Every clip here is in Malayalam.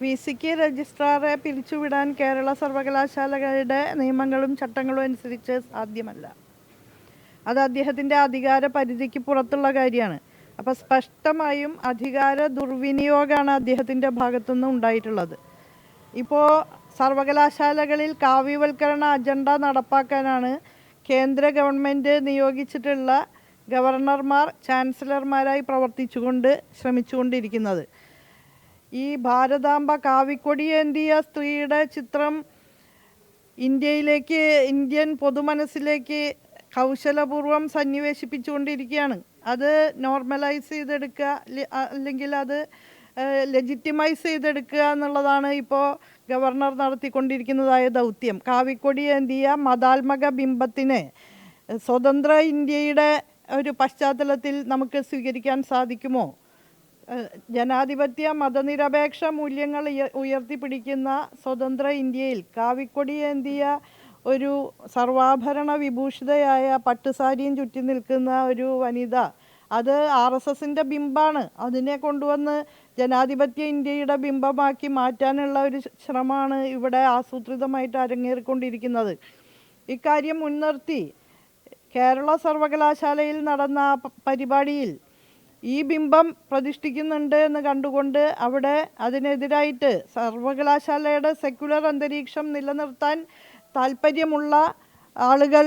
വിസിക്ക് രജിസ്ട്രാറെ പിരിച്ചുവിടാൻ കേരള സർവകലാശാലകളുടെ നിയമങ്ങളും ചട്ടങ്ങളും അനുസരിച്ച് സാധ്യമല്ല. അത് അദ്ദേഹത്തിൻ്റെ അധികാര പരിധിക്ക് പുറത്തുള്ള കാര്യമാണ്. അപ്പോൾ സ്പഷ്ടമായും അധികാര ദുർവിനിയോഗമാണ് അദ്ദേഹത്തിൻ്റെ ഭാഗത്തുനിന്ന് ഉണ്ടായിട്ടുള്ളത്. ഇപ്പോൾ സർവകലാശാലകളിൽ കാവ്യവൽക്കരണ അജണ്ട നടപ്പാക്കാനാണ് കേന്ദ്ര ഗവൺമെൻറ് നിയോഗിച്ചിട്ടുള്ള ഗവർണർമാർ ചാൻസലർമാരായി ശ്രമിച്ചുകൊണ്ടിരിക്കുന്നത്. ഈ ഭാരതാംബ കാവിക്കൊടിയേന്തിയ സ്ത്രീയുടെ ചിത്രം ഇന്ത്യൻ പൊതുമനസ്സിലേക്ക് കൗശലപൂർവ്വം സന്നിവേശിപ്പിച്ചുകൊണ്ടിരിക്കുകയാണ്. അത് നോർമലൈസ് ചെയ്തെടുക്കുക അല്ലെങ്കിൽ അത് ലെജിറ്റിമൈസ് ചെയ്തെടുക്കുക എന്നുള്ളതാണ് ഇപ്പോൾ ഗവർണർ നടത്തിക്കൊണ്ടിരിക്കുന്നതായ ദൗത്യം. കാവിക്കൊടിയേന്തിയ മതാത്മക ബിംബത്തിന് സ്വതന്ത്ര ഇന്ത്യയുടെ ഒരു പശ്ചാത്തലത്തിൽ നമുക്ക് സ്വീകരിക്കാൻ സാധിക്കുമോ? ജനാധിപത്യ മതനിരപേക്ഷ മൂല്യങ്ങൾ ഉയർത്തിപ്പിടിക്കുന്ന സ്വതന്ത്ര ഇന്ത്യയിൽ കാവിക്കൊടിയേന്തിയ ഒരു സർവാഭരണ വിഭൂഷിതയായ പട്ടുസാരിയും ചുറ്റി നിൽക്കുന്ന ഒരു വനിത, അത് RSSൻ്റെ ബിംബാണ്. അതിനെ കൊണ്ടുവന്ന് ജനാധിപത്യ ഇന്ത്യയുടെ ബിംബമാക്കി മാറ്റാനുള്ള ഒരു ശ്രമമാണ് ഇവിടെ ആസൂത്രിതമായിട്ട് അരങ്ങേറിക്കൊണ്ടിരിക്കുന്നത്. ഇക്കാര്യം മുൻനിർത്തി കേരള സർവകലാശാലയിൽ നടന്ന പരിപാടിയിൽ ഈ ബിംബം പ്രതിഷ്ഠിക്കുന്നുണ്ട് എന്ന് കണ്ടുകൊണ്ട് അവിടെ അതിനെതിരായിട്ട് സർവകലാശാലയുടെ സെക്യുലർ അന്തരീക്ഷം നിലനിർത്താൻ താല്പര്യമുള്ള ആളുകൾ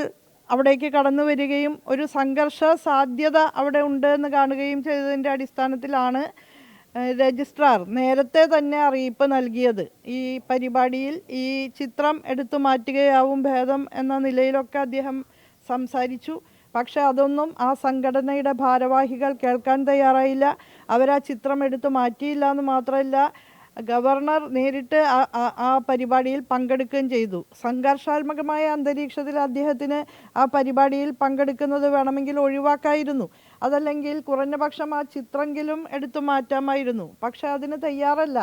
അവിടേക്ക് കടന്നു വരികയും ഒരു സംഘർഷ സാധ്യത അവിടെ ഉണ്ട് എന്ന് കാണുകയും ചെയ്തതിൻ്റെ അടിസ്ഥാനത്തിലാണ് രജിസ്ട്രാർ നേരത്തെ തന്നെ അറിയിപ്പ് നൽകിയത്. ഈ പരിപാടിയിൽ ഈ ചിത്രം എടുത്തു മാറ്റുകയാവും ഭേദം എന്ന നിലയിലൊക്കെ അദ്ദേഹം സംസാരിച്ചു. പക്ഷെ അതൊന്നും ആ സംഘടനയുടെ ഭാരവാഹികൾ കേൾക്കാൻ തയ്യാറായില്ല. അവരാ ചിത്രം എടുത്തു മാറ്റിയില്ല എന്ന് മാത്രമല്ല, ഗവർണർ നേരിട്ട് ആ പരിപാടിയിൽ പങ്കെടുക്കുകയും ചെയ്തു. സംഘർഷാത്മകമായ അന്തരീക്ഷത്തിൽ അദ്ദേഹത്തിന് ആ പരിപാടിയിൽ പങ്കെടുക്കുന്നത് വേണമെങ്കിൽ ഒഴിവാക്കായിരുന്നു. അതല്ലെങ്കിൽ കുറഞ്ഞപക്ഷം ആ ചിത്രമെങ്കിലും എടുത്തു മാറ്റാമായിരുന്നു. പക്ഷെ അതിന് തയ്യാറല്ല.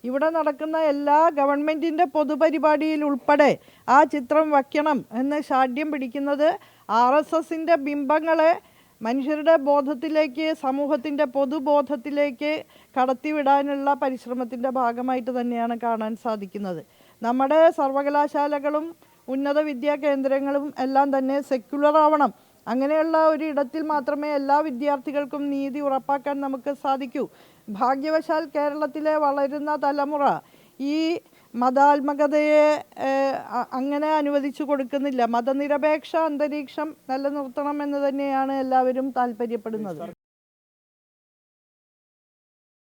ഇവിടെ നടക്കുന്ന എല്ലാ ഗവൺമെൻറ്റിൻ്റെ പൊതുപരിപാടിയിൽ ഉൾപ്പെടെ ആ ചിത്രം വയ്ക്കണം എന്ന് ശാഠ്യം പിടിക്കുന്നത് RSSൻ്റെ ബിംബങ്ങളെ മനുഷ്യരുടെ ബോധത്തിലേക്ക്, സമൂഹത്തിൻ്റെ പൊതുബോധത്തിലേക്ക് കടത്തിവിടാനുള്ള പരിശ്രമത്തിൻ്റെ ഭാഗമായിട്ട് തന്നെയാണ് കാണാൻ സാധിക്കുന്നത്. നമ്മുടെ സർവകലാശാലകളും ഉന്നത വിദ്യാ കേന്ദ്രങ്ങളും എല്ലാം തന്നെ സെക്യുലർ ആവണം. അങ്ങനെയുള്ള ഒരു ഇടത്തിൽ മാത്രമേ എല്ലാ വിദ്യാർത്ഥികൾക്കും നീതി ഉറപ്പാക്കാൻ നമുക്ക് സാധിക്കൂ. ഭാഗ്യവശാൽ കേരളത്തിലെ വളരുന്ന തലമുറ ഈ മതാത്മകതയെ അങ്ങനെ അനുവദിച്ചു കൊടുക്കുന്നില്ല. മതനിരപേക്ഷ അന്തരീക്ഷം നിലനിർത്തണം എന്ന് തന്നെയാണ് എല്ലാവരും താല്പര്യപ്പെടുന്നത്.